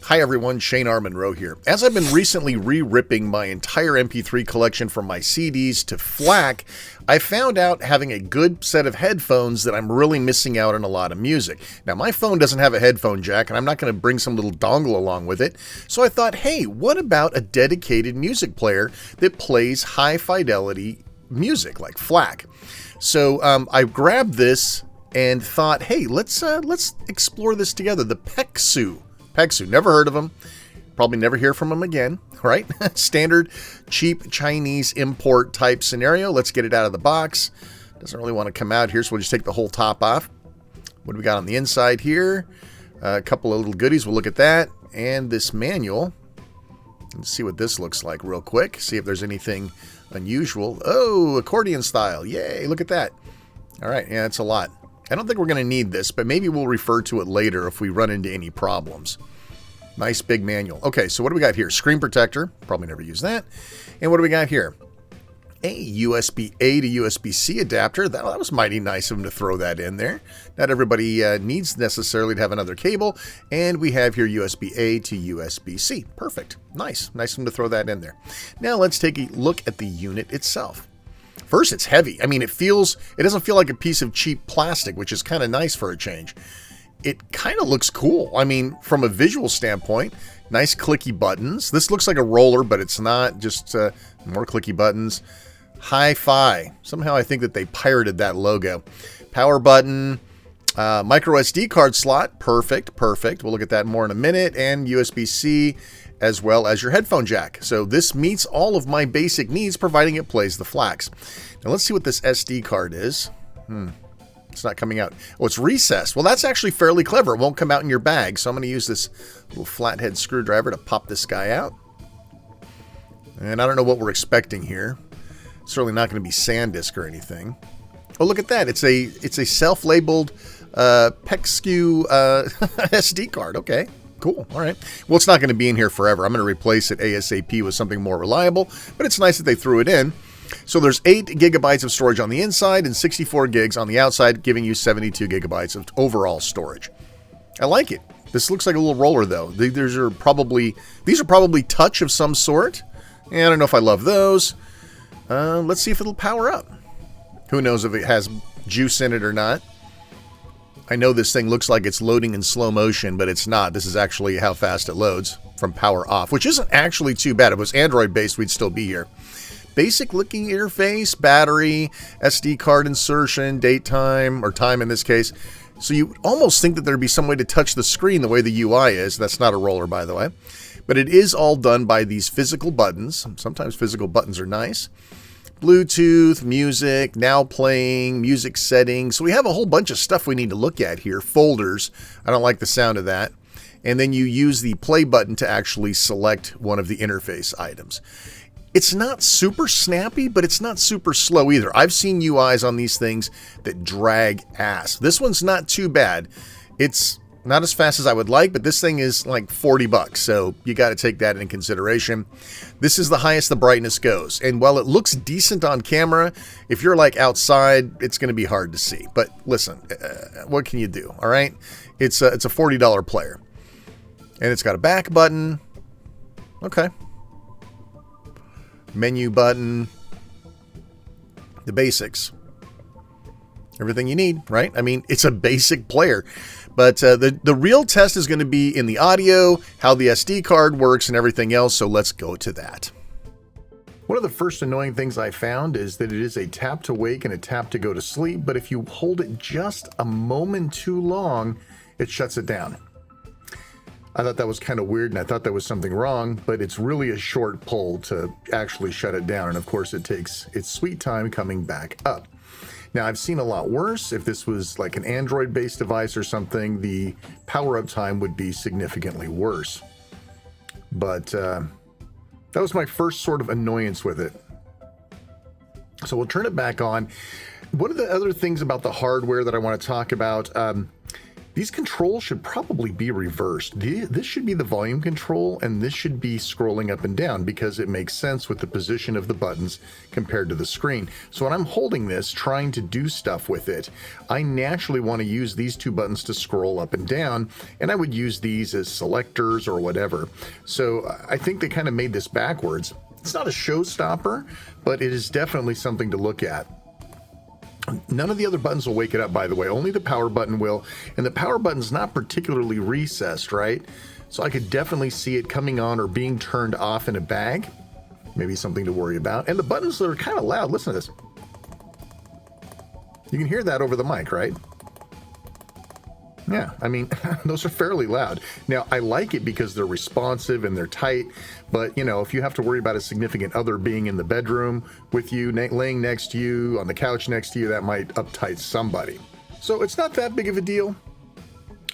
Hi everyone, Shane R. Monroe here. As I've been recently re-ripping my entire MP3 collection from my CDs to FLAC, I found out having a good set of headphones that I'm really missing out on a lot of music. Now my phone doesn't have a headphone jack and I'm not going to bring some little dongle along with it, so I thought, hey, what about a dedicated music player that plays high fidelity music like FLAC? So I grabbed this and thought, hey, let's explore this together. The Pecsu. Never heard of them. Probably never hear from them again, right? Standard, cheap Chinese import type scenario. Let's get it out of the box. Doesn't really want to come out here, so we'll just take the whole top off. What do we got on the inside here? A couple of little goodies. We'll look at that. And this manual. Let's see what this looks like real quick. See if there's anything unusual. Oh, accordion style. Yay, look at that. All right, yeah, that's a lot. I don't think we're going to need this, but maybe we'll refer to it later if we run into any problems. Nice big manual. Okay, so what do we got here? Screen protector. Probably never use that. And what do we got here? A USB-A to USB-C adapter. That was mighty nice of them to throw that in there. Not everybody needs necessarily to have another cable. And we have here USB-A to USB-C. Perfect. Nice. Nice of them to throw that in there. Now let's take a look at the unit itself. First, it's heavy. I mean, it doesn't feel like a piece of cheap plastic, which is kind of nice for a change. It kind of looks cool. I mean, from a visual standpoint, nice clicky buttons. This looks like a roller, but it's not. Just more clicky buttons. HiFi. Somehow I think that they pirated that logo. Power button. Micro SD card slot. Perfect. We'll look at that more in a minute. And USB-C, as well as your headphone jack. So this meets all of my basic needs, providing it plays the FLACs. Now let's see what this SD card is. It's not coming out. Oh, it's recessed. Well, that's actually fairly clever. It won't come out in your bag. So I'm going to use this little flathead screwdriver to pop this guy out. And I don't know what we're expecting here. It's certainly not going to be SanDisk or anything. Oh, look at that. It's a self-labeled Pecsu SD card. Okay. Cool. All right. Well, it's not going to be in here forever. I'm going to replace it ASAP with something more reliable, but it's nice that they threw it in. So there's 8 gigabytes of storage on the inside and 64 gigs on the outside, giving you 72 gigabytes of overall storage. I like it. This looks like a little roller, though. These are probably touch of some sort. And I don't know if I love those. Let's see if it'll power up. Who knows if it has juice in it or not. I know this thing looks like it's loading in slow motion, but it's not. This is actually how fast it loads from power off, which isn't actually too bad. If it was Android-based, we'd still be here. Basic looking interface, battery, SD card insertion, date time, or time in this case. So you almost think that there'd be some way to touch the screen the way the UI is. That's not a roller, by the way. But it is all done by these physical buttons. Sometimes physical buttons are nice. Bluetooth, music, now playing, music settings. So we have a whole bunch of stuff we need to look at here. Folders. I don't like the sound of that. And then you use the play button to actually select one of the interface items. It's not super snappy, but it's not super slow either. I've seen UIs on these things that drag ass. This one's not too bad. It's not as fast as I would like, but this thing is like $40, so you got to take that into consideration. This is the highest the brightness goes, and while it looks decent on camera, if you're like outside, it's going to be hard to see. But listen, what can you do? All right, it's a $40 player, and it's got a back button. Okay, menu button, the basics. Everything you need, right? I mean, it's a basic player. But the real test is going to be in the audio, how the SD card works, and everything else, so let's go to that. One of the first annoying things I found is that it is a tap to wake and a tap to go to sleep, but if you hold it just a moment too long, it shuts it down. I thought that was kind of weird, and I thought there was something wrong, but it's really a short pull to actually shut it down, and of course it takes its sweet time coming back up. Now, I've seen a lot worse. If this was like an Android-based device or something, the power-up time would be significantly worse. But that was my first sort of annoyance with it. So we'll turn it back on. One of the other things about the hardware that I want to talk about, These controls should probably be reversed. This should be the volume control, and this should be scrolling up and down because it makes sense with the position of the buttons compared to the screen. So when I'm holding this, trying to do stuff with it, I naturally want to use these two buttons to scroll up and down, and I would use these as selectors or whatever. So I think they kind of made this backwards. It's not a showstopper, but it is definitely something to look at. None of the other buttons will wake it up, by the way. Only the power button will. And the power button's not particularly recessed, right? So I could definitely see it coming on or being turned off in a bag. Maybe something to worry about. And the buttons are kind of loud. Listen to this. You can hear that over the mic, right? Yeah, I mean, those are fairly loud. Now, I like it because they're responsive and they're tight, but, you know, if you have to worry about a significant other being in the bedroom with you, laying next to you, on the couch next to you, that might uptight somebody. So it's not that big of a deal.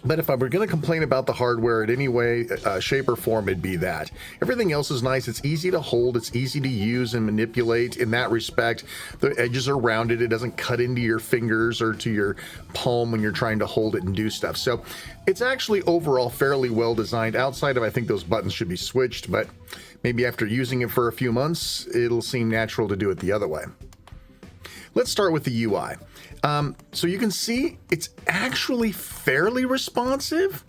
But if I were going to complain about the hardware in any way, shape, or form, it'd be that. Everything else is nice. It's easy to hold. It's easy to use and manipulate in that respect. The edges are rounded. It doesn't cut into your fingers or to your palm when you're trying to hold it and do stuff. So it's actually overall fairly well designed. Outside of, I think those buttons should be switched, but maybe after using it for a few months, it'll seem natural to do it the other way. Let's start with the UI. So you can see it's actually fairly responsive.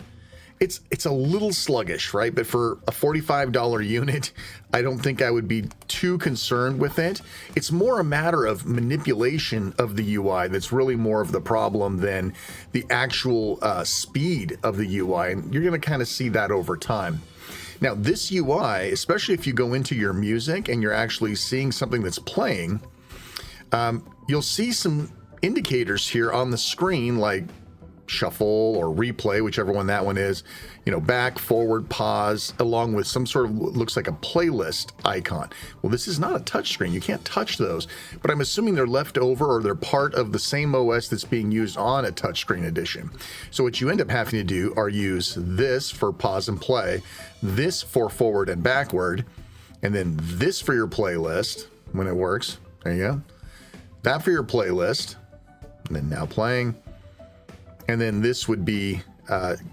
It's a little sluggish, right? But for a $45 unit, I don't think I would be too concerned with it. It's more a matter of manipulation of the UI that's really more of the problem than the actual speed of the UI. And you're going to kind of see that over time. Now, this UI, especially if you go into your music and you're actually seeing something that's playing, you'll see some indicators here on the screen like shuffle or replay, whichever one that one is, you know, back, forward, pause, along with some sort of looks like a playlist icon. Well, this is not a touch screen. You can't touch those, but I'm assuming they're left over or they're part of the same OS that's being used on a touchscreen edition. So what you end up having to do are use this for pause and play, this for forward and backward, and then this for your playlist when it works. There you go. That for your playlist, and then now playing. And then this would be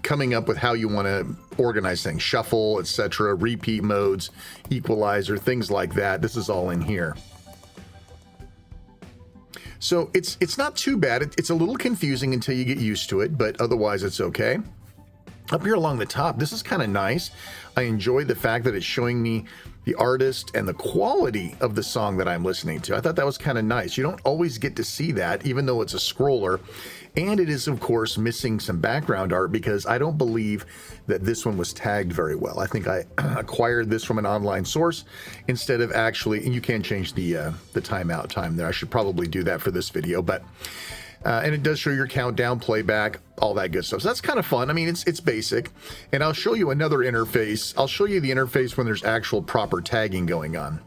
coming up with how you want to organize things, shuffle, etc., repeat modes, equalizer, things like that. This is all in here. So it's not too bad. It's a little confusing until you get used to it, but otherwise it's okay. Up here along the top, this is kind of nice. I enjoy the fact that it's showing me the artist and the quality of the song that I'm listening to. I thought that was kind of nice. You don't always get to see that, even though it's a scroller. And it is, of course, missing some background art because I don't believe that this one was tagged very well. I think I acquired this from an online source instead of actually, and you can change the timeout time there. I should probably do that for this video, but and it does show your countdown, playback, all that good stuff. So that's kind of fun. I mean, it's basic. And I'll show you another interface. I'll show you the interface when there's actual proper tagging going on.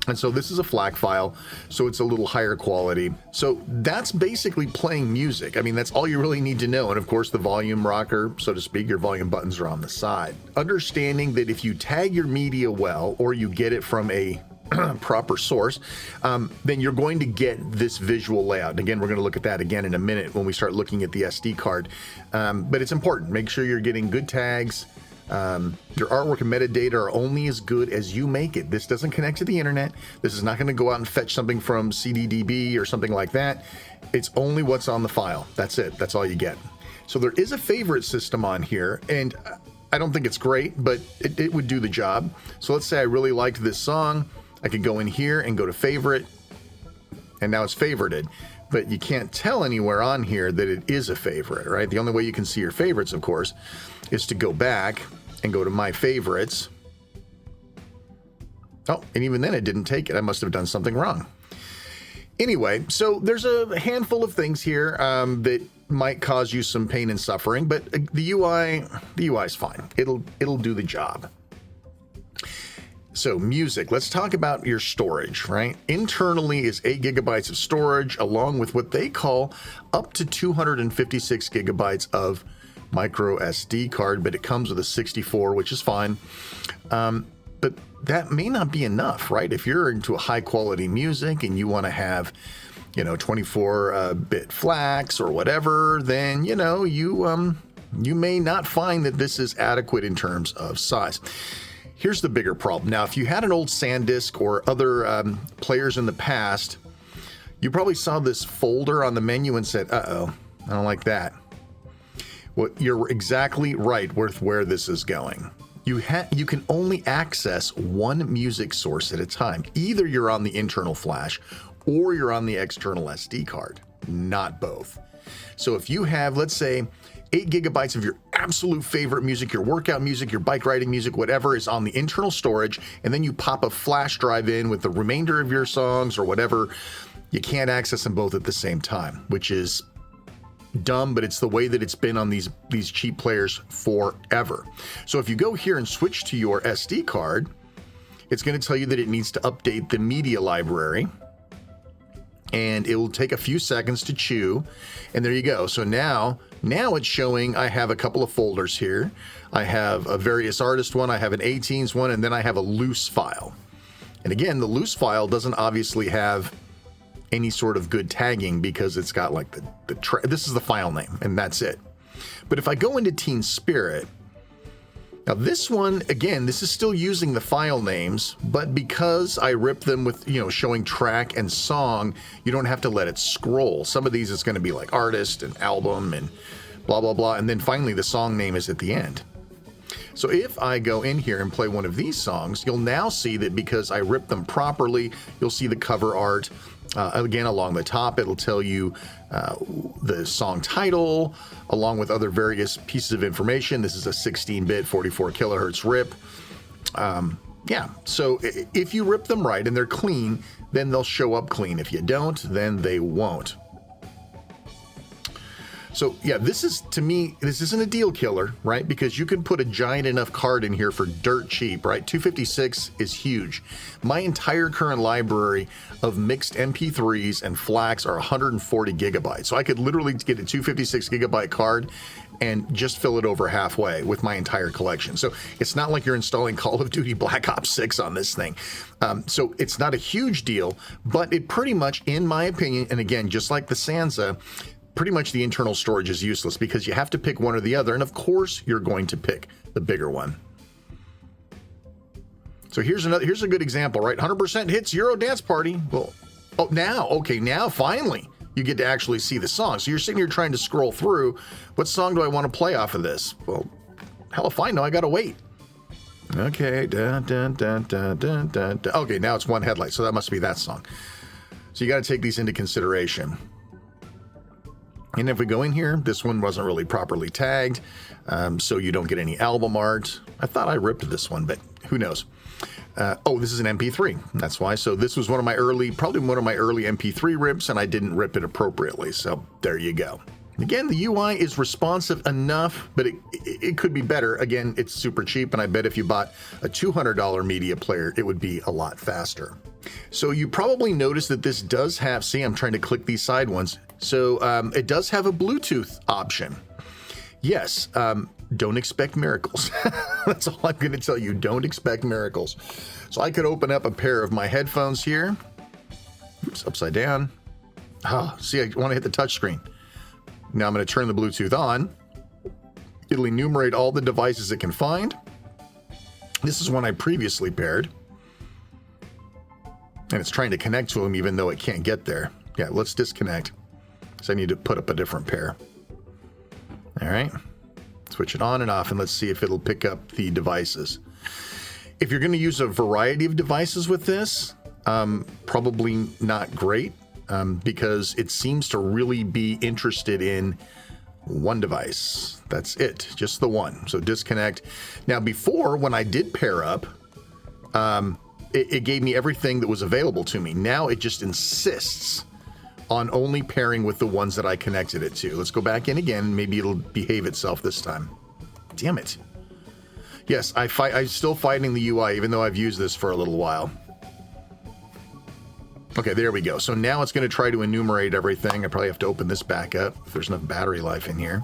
And so this is a FLAC file, so it's a little higher quality. So that's basically playing music. I mean, that's all you really need to know. And of course, the volume rocker, so to speak, your volume buttons are on the side. Understanding that if you tag your media well, or you get it from a proper source, then you're going to get this visual layout. And again, we're going to look at that again in a minute when we start looking at the SD card. But it's important. Make sure you're getting good tags. Your artwork and metadata are only as good as you make it. This doesn't connect to the internet. This is not going to go out and fetch something from CDDB or something like that. It's only what's on the file. That's it. That's all you get. So there is a favorite system on here, and I don't think it's great, but it would do the job. So let's say I really liked this song. I could go in here and go to favorite, and now it's favorited. But you can't tell anywhere on here that it is a favorite, right? The only way you can see your favorites, of course, is to go back and go to my favorites. Oh, and even then it didn't take it. I must have done something wrong. Anyway, so there's a handful of things here that might cause you some pain and suffering, but the UI is fine. It'll do the job. So music, let's talk about your storage, right? Internally is 8 gigabytes of storage, along with what they call up to 256 gigabytes of micro SD card, but it comes with a 64, which is fine. But that may not be enough, right? If you're into a high quality music and you want to have, 24 bit FLACs or whatever, then, you you may not find that this is adequate in terms of size. Here's the bigger problem. Now, if you had an old SanDisk or other players in the past, you probably saw this folder on the menu and said, uh-oh, I don't like that. Well, you're exactly right with where this is going. You can only access one music source at a time. Either you're on the internal flash or you're on the external SD card, not both. So if you have, let's say, 8 gigabytes of your absolute favorite music, your workout music, your bike riding music, whatever is on the internal storage, and then you pop a flash drive in with the remainder of your songs or whatever, you can't access them both at the same time, which is dumb, but it's the way that it's been on these cheap players forever. So if you go here and switch to your SD card, it's going to tell you that it needs to update the media library, and it will take a few seconds to chew, and there you go. So now it's showing I have a couple of folders here. I have a various artist one, I have an A-Teens one, and then I have a loose file. And again, the loose file doesn't obviously have any sort of good tagging because it's got like this is the file name, and that's it. But if I go into Teen Spirit, now this one, again, this is still using the file names, but because I ripped them with, showing track and song, you don't have to let it scroll. Some of these it's going to be like artist and album and blah, blah, blah. And then finally the song name is at the end. So if I go in here and play one of these songs, you'll now see that because I ripped them properly, you'll see the cover art. Again, along the top, it'll tell you the song title, along with other various pieces of information. This is a 16-bit, 44 kilohertz rip. So if you rip them right and they're clean, then they'll show up clean. If you don't, then they won't. So yeah, this is, to me, this isn't a deal killer, right? Because you can put a giant enough card in here for dirt cheap, right? 256 is huge. My entire current library of mixed MP3s and FLACs are 140 gigabytes. So I could literally get a 256 gigabyte card and just fill it over halfway with my entire collection. So it's not like you're installing Call of Duty Black Ops 6 on this thing. So it's not a huge deal, but it pretty much, in my opinion, and again, just like the Sansa, pretty much the internal storage is useless because you have to pick one or the other, and of course you're going to pick the bigger one. So here's a good example, right? 100% hits Euro Dance Party. Well, now finally you get to actually see the song. So you're sitting here trying to scroll through, what song do I want to play off of this? Well, hell if I know, I gotta wait. Okay, dun, dun, dun, dun, dun, dun, dun. Okay, now it's one headlight, so that must be that song. So you got to take these into consideration. And if we go in here, this one wasn't really properly tagged, so you don't get any album art. I thought I ripped this one, but who knows? This is an MP3. That's why. So this was probably one of my early MP3 rips, and I didn't rip it appropriately. So there you go. Again, the UI is responsive enough, but it could be better. Again, it's super cheap, and I bet if you bought a $200 media player, it would be a lot faster. So you probably noticed that this does have, see, I'm trying to click these side ones. So it does have a Bluetooth option. Yes, don't expect miracles. That's all I'm going to tell you. Don't expect miracles. So I could open up a pair of my headphones here. Oops, upside down. See, I want to hit the touch screen. Now I'm going to turn the Bluetooth on. It'll enumerate all the devices it can find. This is one I previously paired. And it's trying to connect to them even though it can't get there. Yeah, let's disconnect. So I need to put up a different pair. All right. Switch it on and off, and let's see if it'll pick up the devices. If you're going to use a variety of devices with this, probably not great. Because it seems to really be interested in one device. That's it, just the one. So disconnect. Now before, when I did pair up, it gave me everything that was available to me. Now it just insists on only pairing with the ones that I connected it to. Let's go back in again. Maybe it'll behave itself this time. Damn it. Yes, I'm still fighting the UI, even though I've used this for a little while. Okay, there we go. So now it's going to try to enumerate everything. I probably have to open this back up if there's enough battery life in here.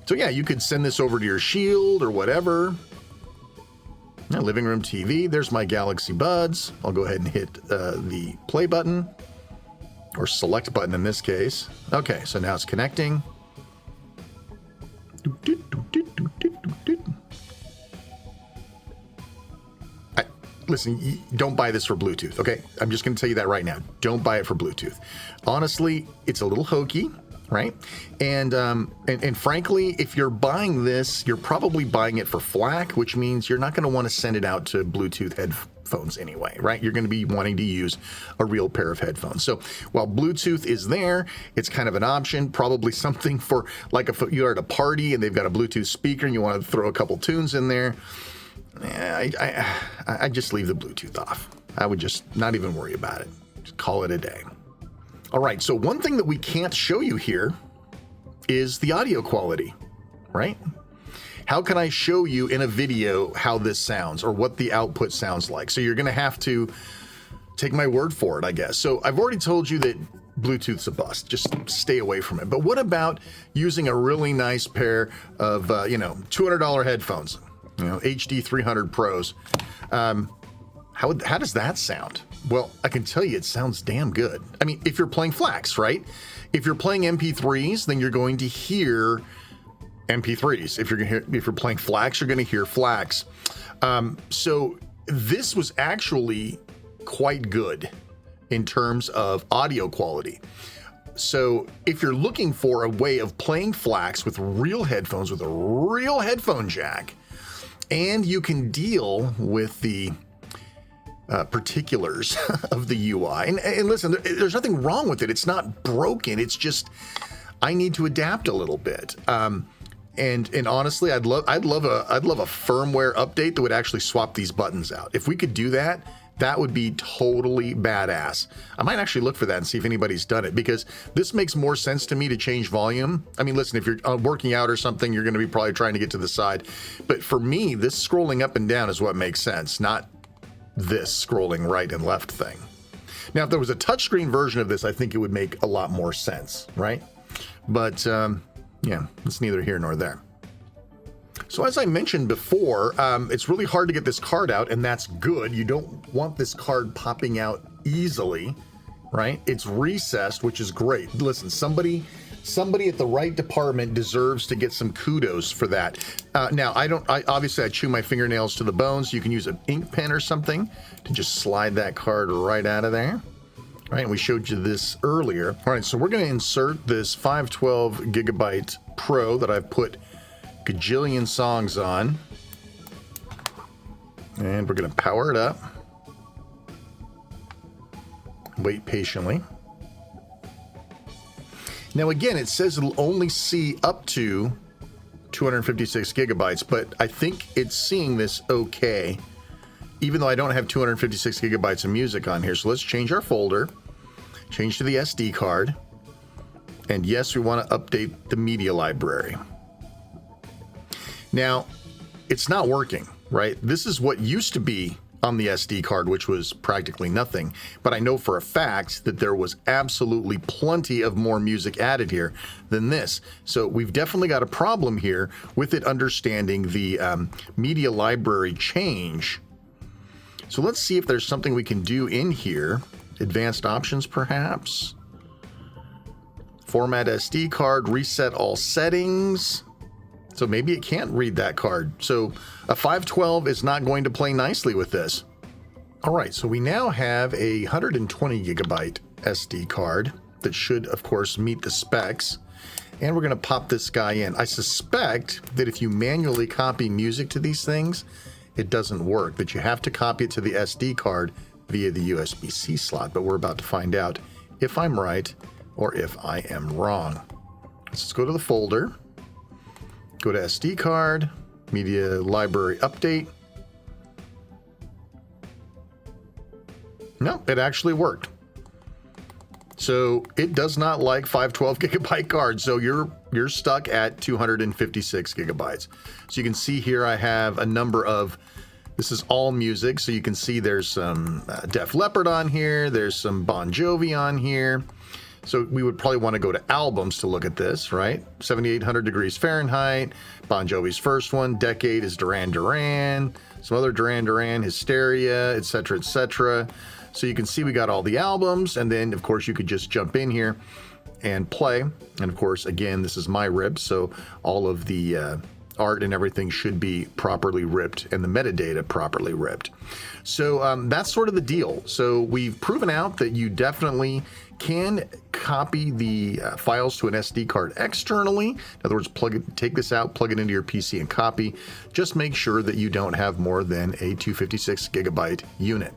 So yeah, you could send this over to your Shield or whatever. Now, living room TV. There's my Galaxy Buds. I'll go ahead and hit the play button, or select button in this case. Okay, so now it's connecting. listen, don't buy this for Bluetooth, okay? I'm just going to tell you that right now. Don't buy it for Bluetooth. Honestly, it's a little hokey, right? And frankly, if you're buying this, you're probably buying it for FLAC, which means you're not going to want to send it out to Bluetooth headphones anyway, right? You're going to be wanting to use a real pair of headphones. So while Bluetooth is there, it's kind of an option, probably something for like if you're at a party and they've got a Bluetooth speaker and you want to throw a couple tunes in there. I just leave the Bluetooth off. I would just not even worry about it. Just call it a day. All right, so one thing that we can't show you here is the audio quality, right? How can I show you in a video how this sounds or what the output sounds like? So you're going to have to take my word for it, I guess. So I've already told you that Bluetooth's a bust. Just stay away from it. But what about using a really nice pair of, $200 headphones? HD 300 Pros. How does that sound? Well, I can tell you it sounds damn good. I mean, if you're playing FLACs, right? If you're playing MP3s, then you're going to hear MP3s. If you're playing FLACs, you're going to hear FLACs. So this was actually quite good in terms of audio quality. So if you're looking for a way of playing FLACs with real headphones, with a real headphone jack, and you can deal with the particulars of the UI. And listen, there's nothing wrong with it. It's not broken. It's just I need to adapt a little bit. And honestly, I'd love a firmware update that would actually swap these buttons out. If we could do that, that would be totally badass. I might actually look for that and see if anybody's done it, because this makes more sense to me to change volume. I mean, listen, if you're working out or something, you're going to be probably trying to get to the side. But for me, this scrolling up and down is what makes sense, not this scrolling right and left thing. Now, if there was a touchscreen version of this, I think it would make a lot more sense, right? But yeah, it's neither here nor there. So as I mentioned before, it's really hard to get this card out, and that's good. You don't want this card popping out easily, right? It's recessed, which is great. Listen, somebody at the right department deserves to get some kudos for that. Now, obviously I chew my fingernails to the bone, so you can use an ink pen or something to just slide that card right out of there. All right, and we showed you this earlier. All right, so we're going to insert this 512 gigabyte Pro that I've put gajillion songs on, and we're going to power it up. Wait patiently. Now again, it says it'll only see up to 256 gigabytes, but I think it's seeing this okay, even though I don't have 256 gigabytes of music on here. So let's change our folder, change to the SD card, and yes, we want to update the media library. Now, it's not working, right? This is what used to be on the SD card, which was practically nothing. But I know for a fact that there was absolutely plenty of more music added here than this. So we've definitely got a problem here with it understanding the media library change. So let's see if there's something we can do in here. Advanced options, perhaps. Format SD card, reset all settings. So maybe it can't read that card. So a 512 is not going to play nicely with this. All right, so we now have a 120 gigabyte SD card that should, of course, meet the specs. And we're going to pop this guy in. I suspect that if you manually copy music to these things, it doesn't work, that you have to copy it to the SD card via the USB-C slot. But we're about to find out if I'm right or if I am wrong. Let's go to the folder. Go to SD card, media library update. No, it actually worked. So it does not like 512 gigabyte cards. So you're stuck at 256 gigabytes. So you can see here I have a number of, this is all music. So you can see there's some Def Leppard on here. There's some Bon Jovi on here. So we would probably want to go to albums to look at this, right? 7,800 degrees Fahrenheit, Bon Jovi's first one, Decade is Duran Duran, some other Duran Duran, Hysteria, etc., etc. So you can see we got all the albums, and then of course you could just jump in here and play. And of course, again, this is my rib, so all of the art and everything should be properly ripped and the metadata properly ripped. So that's sort of the deal. So we've proven out that you definitely can copy the files to an SD card externally. In other words, take this out, plug it into your PC and copy. Just make sure that you don't have more than a 256 gigabyte unit.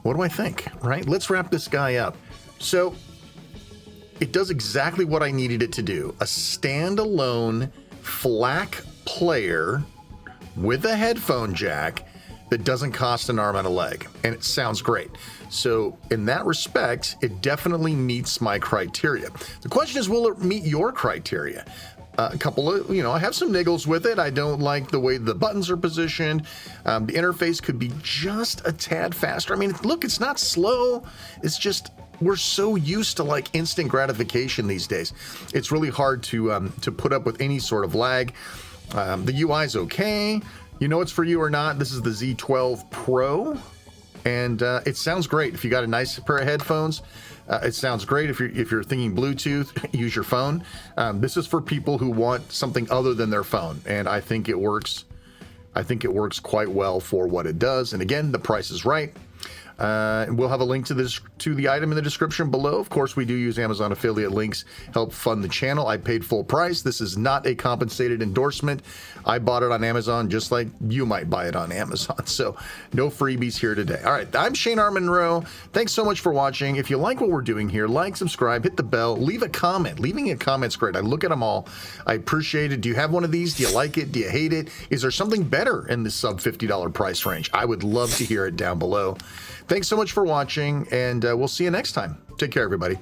What do I think, right? Let's wrap this guy up. So it does exactly what I needed it to do. A standalone FLAC player with a headphone jack that doesn't cost an arm and a leg, and it sounds great. So in that respect, it definitely meets my criteria. The question is, will it meet your criteria? A couple of, I have some niggles with it. I don't like the way the buttons are positioned. The interface could be just a tad faster. I mean, look, it's not slow. It's just, we're so used to like instant gratification these days. It's really hard to put up with any sort of lag. The UI is okay. You know it's for you or not. This is the Z12 Pro, and it sounds great. If you got a nice pair of headphones, it sounds great. If you're thinking Bluetooth, use your phone. This is for people who want something other than their phone, and I think it works. I think it works quite well for what it does. And again, the price is right. We'll have a link to the item in the description below. Of course, we do use Amazon affiliate links, help fund the channel. I paid full price. This is not a compensated endorsement. I bought it on Amazon just like you might buy it on Amazon. So no freebies here today. All right, I'm Shane R. Monroe. Thanks so much for watching. If you like what we're doing here, like, subscribe, hit the bell, leave a comment. Leaving a comment's great. I look at them all. I appreciate it. Do you have one of these? Do you like it? Do you hate it? Is there something better in the sub $50 price range? I would love to hear it down below. Thanks so much for watching, and we'll see you next time. Take care, everybody.